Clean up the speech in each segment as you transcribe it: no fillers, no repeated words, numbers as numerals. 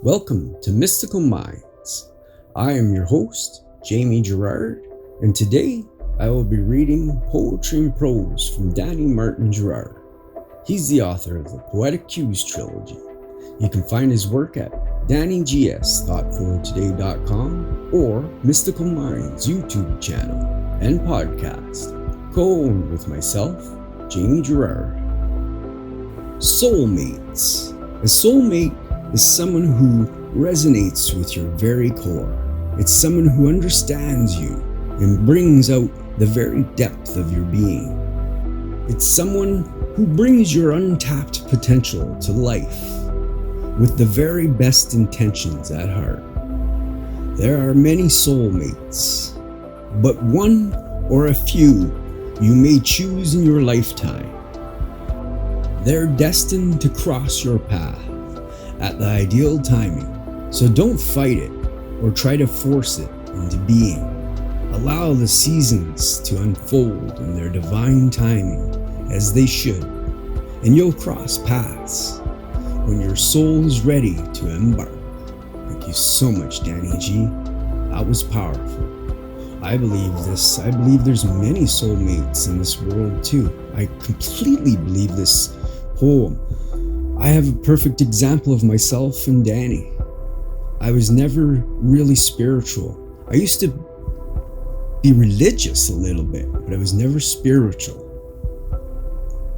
Welcome to Mystical Minds. I am your host, Jamie Girard, and today I will be reading Poetry and Prose from Danny Martin Girard. He's the author of the Poetic Cues trilogy. You can find his work at DannyGS.thoughtfortoday.com or Mystical Minds YouTube channel and podcast, co-owned with myself, Jamie Girard. Soulmates. A soulmate is someone who resonates with your very core. It's someone who understands you and brings out the very depth of your being. It's someone who brings your untapped potential to life with the very best intentions at heart. There are many soulmates, but one or a few you may choose in your lifetime. They're destined to cross your path at the ideal timing, so don't fight it or try to force it into being. Allow the seasons to unfold in their divine timing as they should, and you'll cross paths when your soul is ready to embark. Thank you so much, Danny G. That was powerful. I believe this. I believe there's many soulmates in this world too. I completely believe this poem. I have a perfect example of myself and Danny. I was never really spiritual. I used to be religious a little bit, but I was never spiritual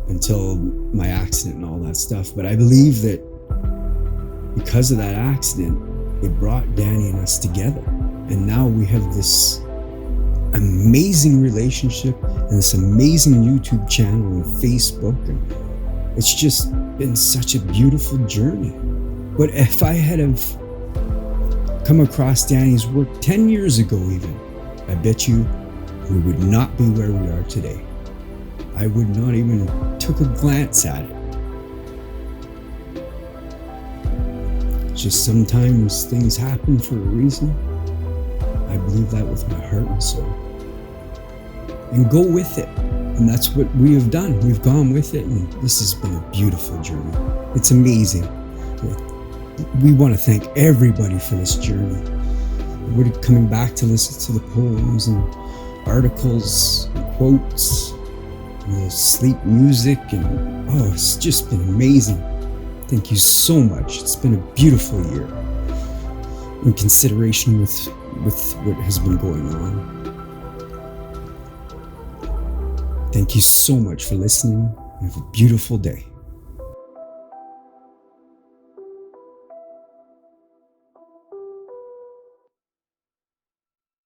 until my accident and all that stuff. But I believe that because of that accident, it brought Danny and us together. And now we have this amazing relationship and this amazing YouTube channel and Facebook. And it's just been such a beautiful journey. But if I had have come across Danny's work 10 years ago even, I bet you we would not be where we are today. I would not even took a glance at it. Just sometimes things happen for a reason. I believe that with my heart and soul. And go with it. And that's what we have done. We've gone with it, and this has been a beautiful journey. It's amazing. We want to thank everybody for this journey. We're coming back to listen to the poems and articles and quotes and the sleep music, and it's just been amazing. Thank you so much. It's been a beautiful year in consideration with what has been going on. Thank you so much for listening, and have a beautiful day.